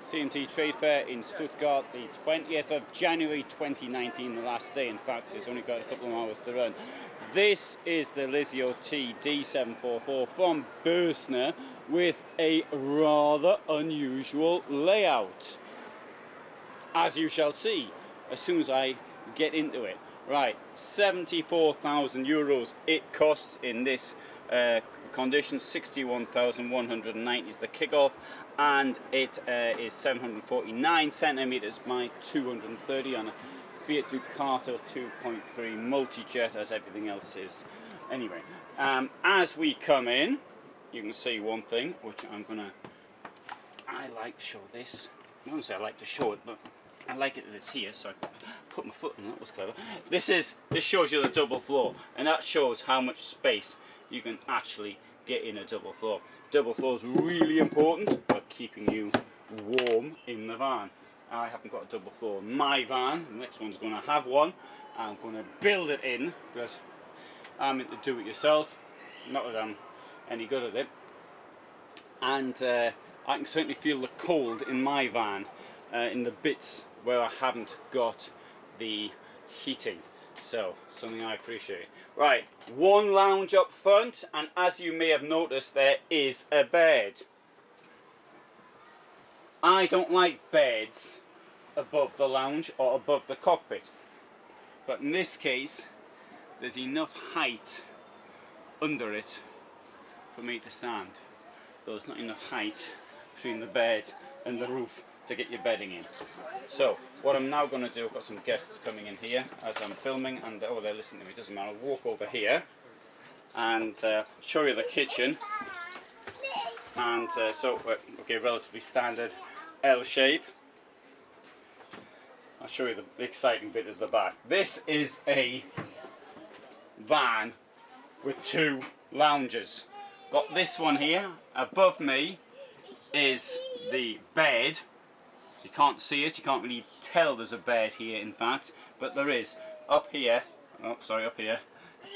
CMT Trade Fair in Stuttgart, the 20th of January 2019, the last day. In fact, it's only got a couple of hours to run. This is the Lyseo TD744 from Burstner with a rather unusual layout, as you shall see as soon as I get into it. Right, 74,000 euros it costs in this condition. 61,190 is the kickoff, and it is 749 centimeters by 230 on a Fiat Ducato 2.3 multi-jet, as everything else is. Anyway, as we come in, you can see one thing which I like to show this. I won't say I like to show it, but I like it that it's here, so I put my foot in. That was clever. This shows you the double floor, and that shows how much space you can actually get in a double floor. Double floor is really important for keeping you warm in the van. I haven't got a double floor in my van. The next one's going to have one. I'm going to build it in because I'm into do it yourself. Not that I'm any good at it. And I can certainly feel the cold in my van in the bits where I haven't got the heating. So, something I appreciate. Right, one lounge up front, and as you may have noticed, there is a bed. I don't like beds above the lounge or above the cockpit, but in this case there's enough height under it for me to stand. Though there's not enough height between the bed and the roof to get your bedding in. So what I'm now going to do, I've got some guests coming in here as I'm filming, and oh, they're listening to me, it doesn't matter. I'll walk over here and show you the kitchen. And okay, relatively standard L shape. I'll show you the exciting bit at the back. This is a van with two lounges. Got this one here. Above me is the bed. You can't see it, you can't really tell there's a bed here in fact, but there is. Up here, oh sorry, up here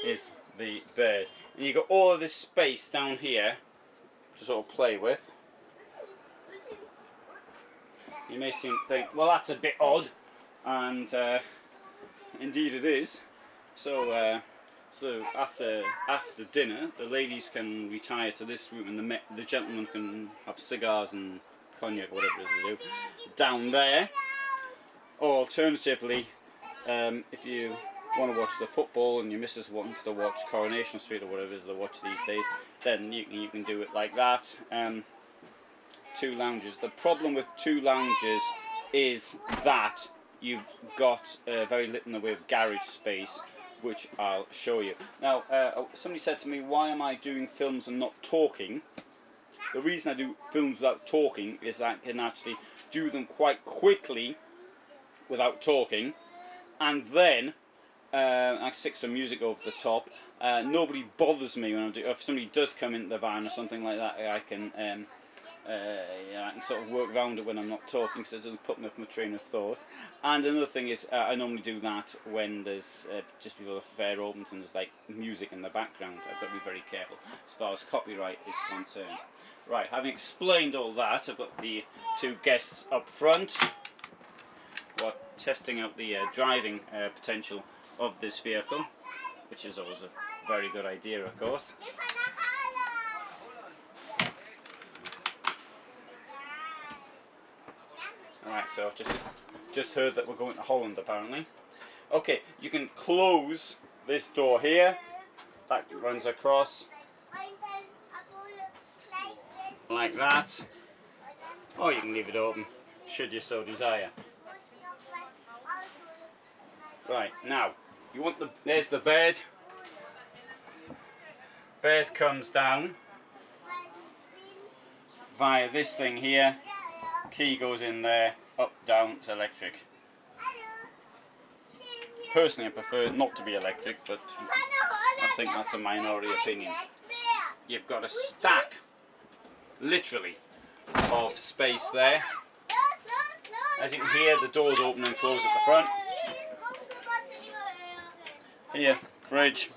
is the bed. And you've got all of this space down here to sort of play with. You may think, well, that's a bit odd, and indeed it is. So after dinner, the ladies can retire to this room, and the gentlemen can have cigars and cognac, whatever it is they do, down there. Or alternatively, if you want to watch the football and your missus wants to watch Coronation Street or whatever it is they watch these days, then you can do it like that. Two lounges. The problem with two lounges is that you've got very little in the way of garage space, which I'll show you. Now, somebody said to me, why am I doing films and not talking? The reason I do films without talking is that I can actually do them quite quickly without talking, and then I stick some music over the top. Nobody bothers me when I'm doing. If somebody does come into the van or something like that, I can sort of work around it when I'm not talking, so it doesn't put me off my train of thought. And another thing is, I normally do that when there's just before the fair opens and there's like music in the background. I've got to be very careful as far as copyright is concerned. Right, having explained all that, I've got the two guests up front. We're testing out the driving potential of this vehicle, which is always a very good idea, of course. Alright, so just heard that we're going to Holland apparently. Okay, you can close this door here. That runs across like that. Or you can leave it open, should you so desire. Right, now, you want there's the bed. Bed comes down via this thing here. Key goes in there, up, down, it's electric. Personally, I prefer not to be electric, but I think that's a minority opinion. You've got a stack, literally, of space there. As you can hear, the doors open and close at the front. Here, fridge.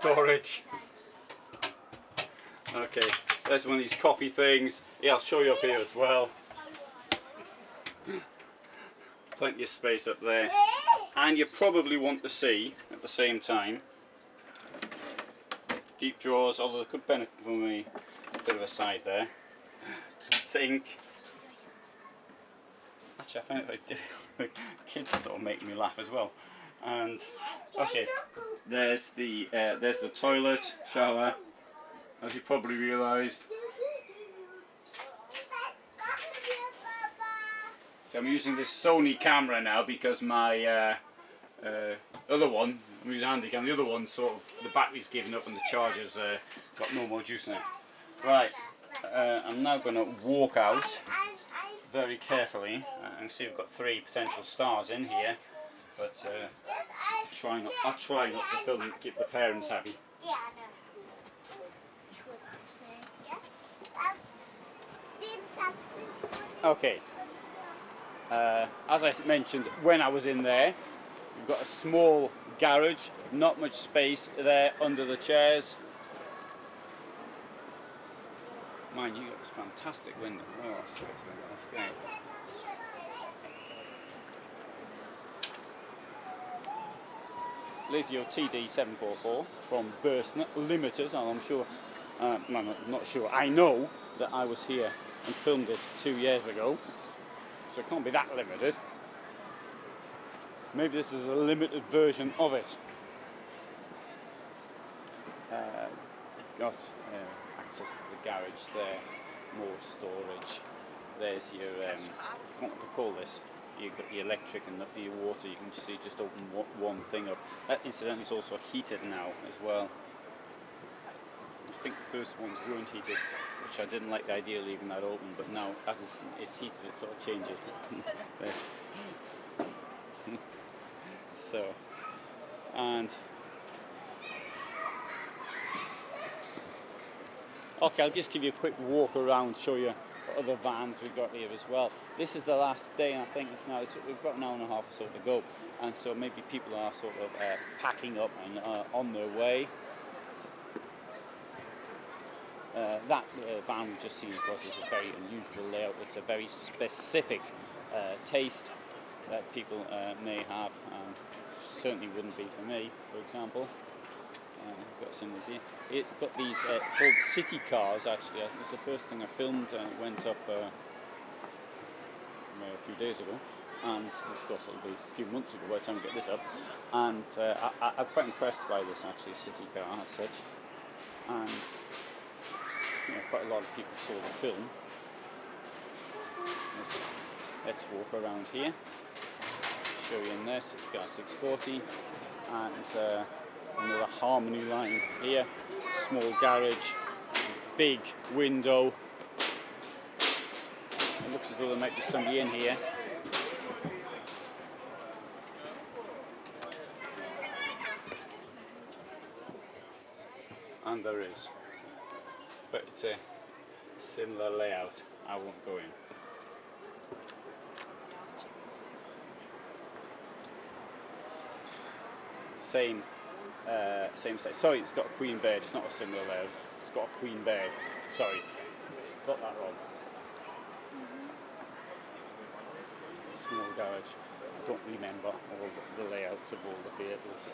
storage. Okay, there's one of these coffee things. Yeah, I'll show you up here as well. Plenty of space up there. And you probably want to see, at the same time, deep drawers, although they could benefit from a bit of a side there. Sink. Actually, I find it very difficult. The kids are sort of making me laugh as well. And okay, there's the toilet, shower, as you probably realised. So I'm using this Sony camera now because my other one, I'm using a handy cam, the other one sort of, the battery's given up and the charger's got no more juice in it. Right, I'm now going to walk out very carefully. And see we've got 3 potential stars in here, but I'll try not to film and keep the parents happy. Okay, as I mentioned when I was in there, we've got a small garage, not much space there under the chairs. Mind you, it was a fantastic window. Oh, seriously, that's great. Lyseo TD744 from Burstner Limited, and I'm sure, not sure, I know that I was here and filmed it 2 years ago, so it can't be that limited. Maybe this is a limited version of it. Got access to the garage there, more storage. There's your, what to call this? You've got your electric and your water. You can see just open one thing up. That incidentally is also heated now as well. I think the first ones weren't heated, which I didn't like the idea of leaving that open, but now as it's heated it sort of changes. So, and okay, I'll just give you a quick walk around, show you other vans we've got here as well. This is the last day, and I think we've got an hour and a half or so to go, and so maybe people are sort of packing up and on their way. That van we've just seen, of course, is a very unusual layout. It's a very specific taste that people may have, and certainly wouldn't be for me, for example. Got some of these here. It got these called city cars. Actually, it was the first thing I filmed. It went up a few days ago, and of course it'll be a few months ago by the time we get this up. And I'm quite impressed by this actually city car as such. And quite a lot of people saw the film. Let's walk around here. Show you in there, city car 640, and. Another Harmony line here, small garage, big window. It looks as though there might be somebody in here. And there is. But it's a similar layout. I won't go in. Same size. Sorry, it's got a queen bed. It's not a similar layout. It's got a queen bed. Sorry, got that wrong. Small garage. I don't remember all the layouts of all the vehicles.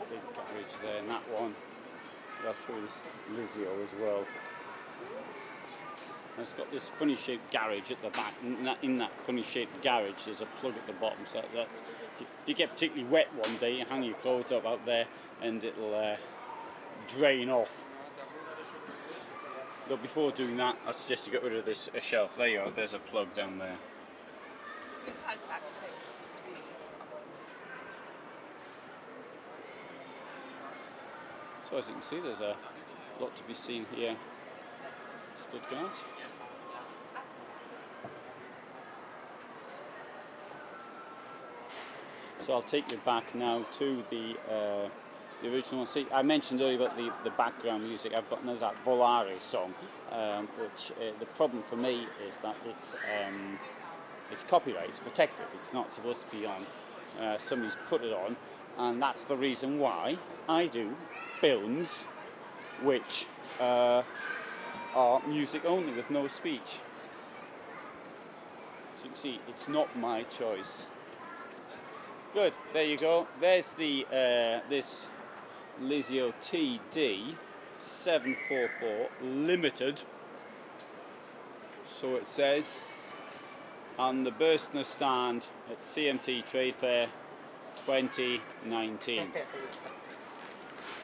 Big garage there, and that one. I'll show you this Lyseo as well. And it's got this funny shaped garage at the back. In that funny shaped garage there's a plug at the bottom, so that's, if you get particularly wet one day, you hang your clothes up out there and it'll drain off. But before doing that, I suggest you get rid of this shelf. There you are, there's a plug down there. So as you can see, there's a lot to be seen here at Stuttgart. So I'll take you back now to the the original. See, I mentioned earlier about the background music. I've got that Volare song, which the problem for me is that it's copyright, it's protected. It's not supposed to be on. Somebody's put it on, and that's the reason why I do films which are music only with no speech. As you can see, it's not my choice. Good, there you go. There's the this Lyseo TD744 Limited. So it says on the Burstner stand at CMT Trade Fair 2019.